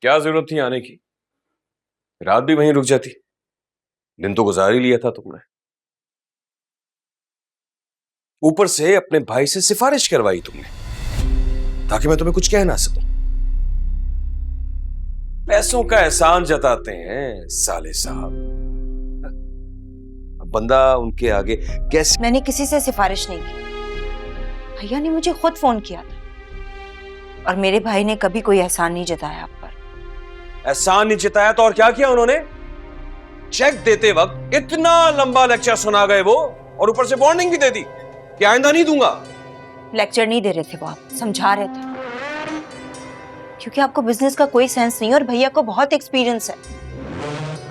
क्या जरूरत थी आने की? रात भी वहीं रुक जाती, दिन तो गुजार ही लिया था तुमने। ऊपर से अपने भाई से सिफारिश करवाई तुमने ताकि मैं तुम्हें कुछ कह ना सकूं। पैसों का एहसान जताते हैं साले साहब। अब बंदा उनके आगे कैसे? मैंने किसी से सिफारिश नहीं की, भैया ने मुझे खुद फोन किया था। और मेरे भाई ने कभी कोई एहसान नहीं जताया आप पर। एहसान नहीं जताया तो और क्या किया उन्होंने? चेक देते वक्त इतना लंबा लेक्चर सुना गए वो, और ऊपर से वार्निंग भी दे दी कि आइंदा नहीं दूंगा। लेक्चर नहीं दे रहे थे वो, आप समझा रहे थे, क्योंकि आपको बिजनेस का कोई सेंस नहीं और भैया को बहुत एक्सपीरियंस है।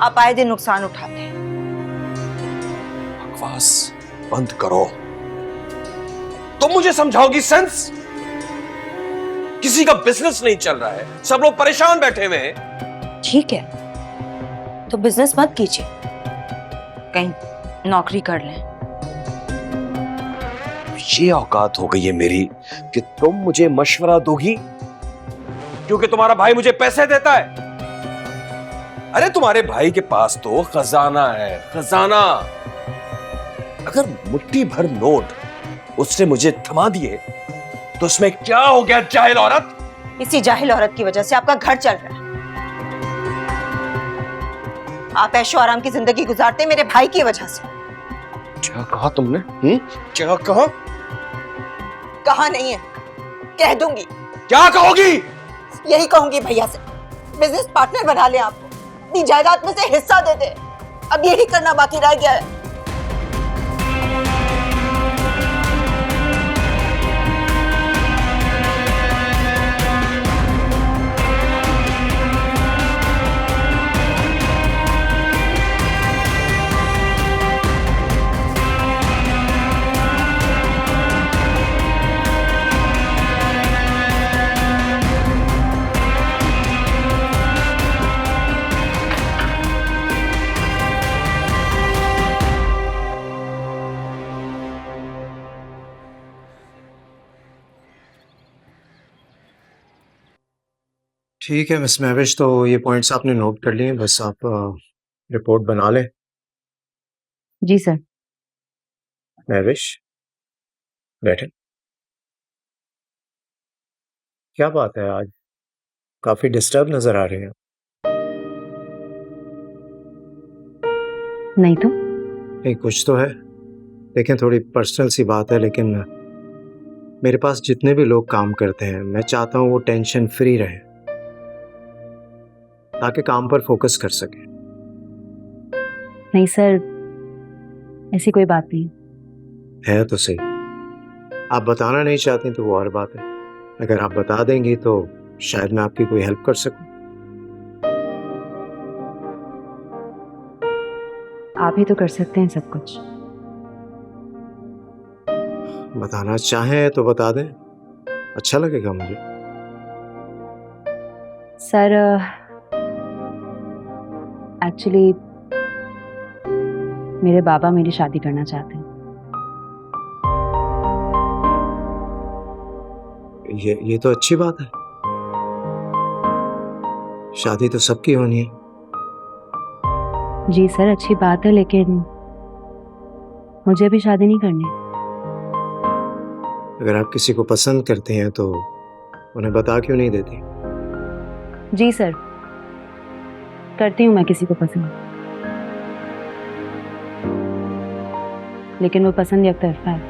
आप आए दिन नुकसान उठाते हैं। बकवास बंद करो। तुम मुझे समझाओगी सेंस? किसी का बिजनेस नहीं चल रहा है, सब लोग परेशान बैठे हुए हैं। ठीक है तो बिजनेस मत कीजिए, कहीं नौकरी कर लें। ये औकात हो गई है मेरी कि तुम मुझे मशवरा दोगी क्योंकि तुम्हारा भाई मुझे पैसे देता है? अरे तुम्हारे भाई के पास तो खजाना है, खजाना। अगर मुट्ठी भर नोट उसने मुझे थमा दिए तो उसमें क्या हो गया जाहिल औरत? इसी जाहिल औरत की वजह से आपका घर चल रहा है। आप ऐशो आराम की जिंदगी गुजारते मेरे भाई की वजह से। क्या कहा तुमने? क्या कहा? कहा नहीं है, कह दूंगी। क्या कहोगी? यही कहूंगी भैया से, बिजनेस पार्टनर बना ले, आपको अपनी जायदाद में से हिस्सा दे दे। अब यही करना बाकी रह गया है। ठीक है मिस महविश, तो ये पॉइंट्स आपने नोट कर लिए, बस आप रिपोर्ट बना लें। जी सर। महविश बैठे। क्या बात है, आज काफी डिस्टर्ब नजर आ रहे हैं। नहीं तो नहीं, कुछ तो है। देखें, थोड़ी पर्सनल सी बात है, लेकिन मेरे पास जितने भी लोग काम करते हैं, मैं चाहता हूँ वो टेंशन फ्री रहे ताकि काम पर फोकस कर सके। नहीं सर, ऐसी कोई बात नहीं है तो सही। आप बताना नहीं चाहती तो वो और बात है, अगर आप बता देंगी तो शायद मैं आपकी कोई हेल्प कर सकूं। आप ही तो कर सकते हैं सब कुछ। बताना चाहें तो बता दें, अच्छा लगेगा मुझे। सर एक्चुअली मेरे बाबा मेरी शादी करना चाहते हैं। ये तो अच्छी बात है। शादी तो सबकी होनी है। जी सर, अच्छी बात है, लेकिन मुझे अभी शादी नहीं करनी। अगर आप किसी को पसंद करते हैं तो उन्हें बता क्यों नहीं देती? जी सर, करती हूँ मैं किसी को पसंद, लेकिन वो पसंद एकतरफा है,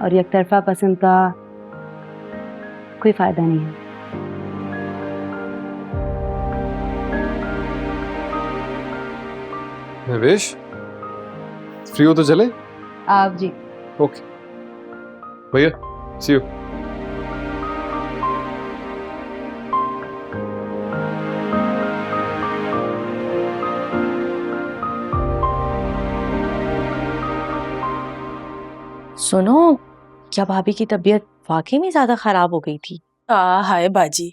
और एकतरफा पसंद का कोई फायदा नहीं है। महवेश, फ्री हो तो चले? आप जी। ओके भैया, सी यू। सुनो, क्या भाभी की तबीयत वाकई में ज्यादा खराब हो गई थी? हाय बाजी,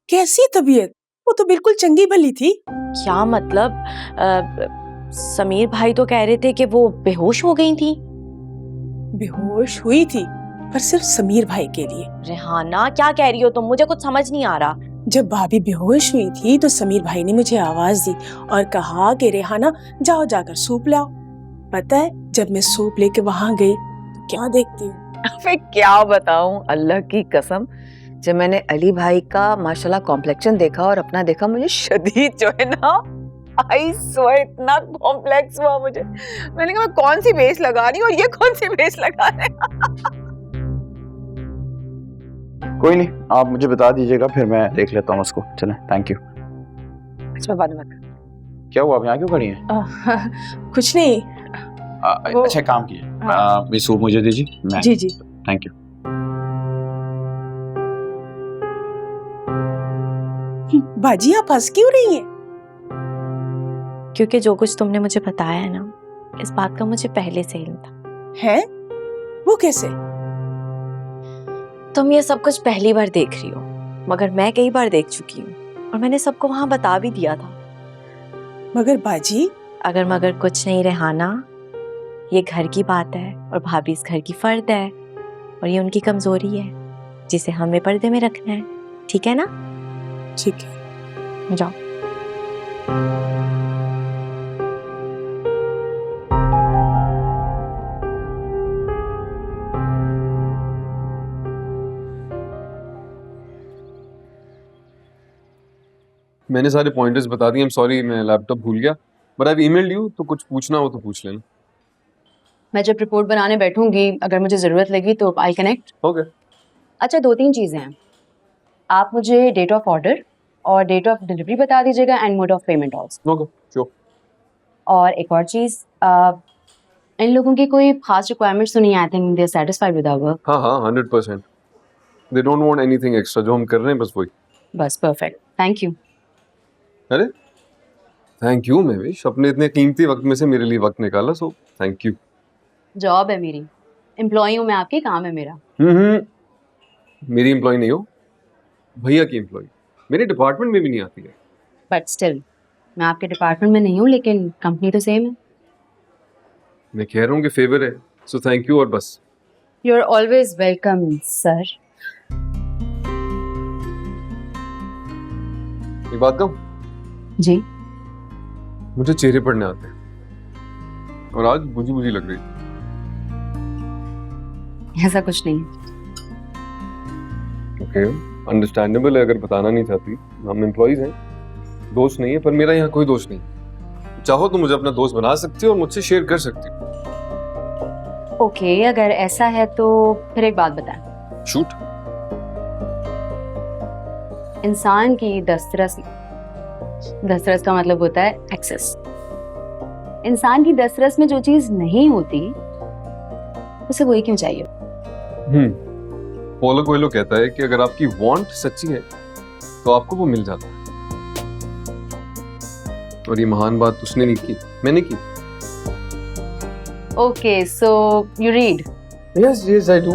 कैसी तबीयत? वो तो बिल्कुल चंगी भली थी। क्या मतलब? समीर भाई तो कह रहे थे कि वो बेहोश हो गई थी। बेहोश हुई थी? पर सिर्फ समीर भाई के लिए। रेहाना क्या कह रही हो तुम? मुझे कुछ समझ नहीं आ रहा। जब भाभी बेहोश हुई थी तो समीर भाई ने मुझे आवाज दी और कहा कि रेहाना जाओ जाकर सूप लाओ। पता है जब मैं सूप लेके वहां गई तो क्या देखती हूँ, मैं क्या बताऊं, अल्लाह की कसम जब मैंने अली भाई का माशाल्लाह कॉम्प्लेक्शन देखा और अपना देखा, मुझे शदीद जो है ना आई स्वेर इतना कॉम्प्लेक्स हुआ मुझे। मैंने कहा मैं कौन सी बेस लगा रही हूँ और ये कौन सी बेस लगा रहे हैं। कोई नहीं, आप मुझे बता दीजिएगा, फिर मैं देख लेता हूँ उसको। चलें, थैंक यू। इसमें बाद में क्या हुआ, आप यहाँ क्यों खड़ी हैं? कुछ नहीं। अच्छा काम कीजिए, आप ये सूप मुझे दीजिए। मैं जी जी। Thank you. बाजी आप हंस क्यों रही हैं? क्योंकि जो कुछ तुमने मुझे बताया है ना, इस बात का मुझे पहले से इल्म था। है? वो कैसे? तुम ये सब कुछ पहली बार देख रही हो, मगर मैं कई बार देख चुकी हूँ और मैंने सबको वहां बता भी दिया था। मगर बाजी। अगर मगर कुछ नहीं रेहाना, ये घर की बात है और भाभी इस घर की फर्द है और ये उनकी कमजोरी है जिसे हमें पर्दे में रखना है, ठीक है ना? ठीक है, जाओ। मैंने सारे पॉइंटर्स बता दिए। आई एम सॉरी, मैं लैपटॉप भूल गया, बट आई ईमेल्ड यू, तो कुछ पूछना हो तो पूछ लेना। मैं जब रिपोर्ट बनाने बैठूंगी, अगर मुझे ज़रूरत लगी तो आई कनेक्ट। ओके। अच्छा, 2-3 चीज़ें हैं। आप मुझे डेट ऑफ ऑर्डर और डेट ऑफ डिलीवरी बता दीजिएगा and mode of payment also. Okay, sure. और एक और चीज़, इन लोगों की कोई खास रिक्वायरमेंट्स तो नहीं है? I think they are satisfied with our work. हाँ हाँ, 100%। They don't want anything extra, जो हम कर रहे हैं बस वही। बस परफेक्ट, थैंक यू। अरे थैंक यू महवेश, अपने इतने कीमती वक्त में से मेरे लिए वक्त निकाला, सो थैंक यू। जॉब है मेरी, एम्प्लॉई हूँ मैं आपकी, काम है मेरा। मेरी एम्प्लॉय नहीं हो, भैया की एम्प्लॉय। मेरे डिपार्टमेंट में भी नहीं आती है। बट स्टिल मैं आपके डिपार्टमेंट में नहीं हूँ, लेकिन कंपनी तो सेम है। मैं कह रहा हूँ कि फेवर है, सो थैंक यू और बस। You are always welcome sir. एक बात कहूँ, जी। मुझे चेहरे पढ़ने आते हैं और आज बुझी बुझी लग रही। ऐसा कुछ नहीं। ओके, अंडरस्टैंडेबल है अगर बताना नहीं चाहती। हम एम्प्लॉइज हैं, दोस्त नहीं है, पर मेरा यहाँ कोई दोस्त नहीं। चाहो तो मुझे अपना दोस्त बना सकती हो और मुझसे शेयर कर सकती हो। ओके, अगर ऐसा है तो फिर एक बात बताएं। शूट। इंसान की दस्तरस का मतलब होता है एक्सेस। इंसान की दस्तरस में जो चीज नहीं होती उसे वही क्यों चाहिए? पोलो कोएलो कहता है कि अगर आपकी वांट सच्ची है तो आपको वो मिल जाता है। और ये महान बात उसने नहीं की, मैंने की। Okay, so you read? Yes yes I do.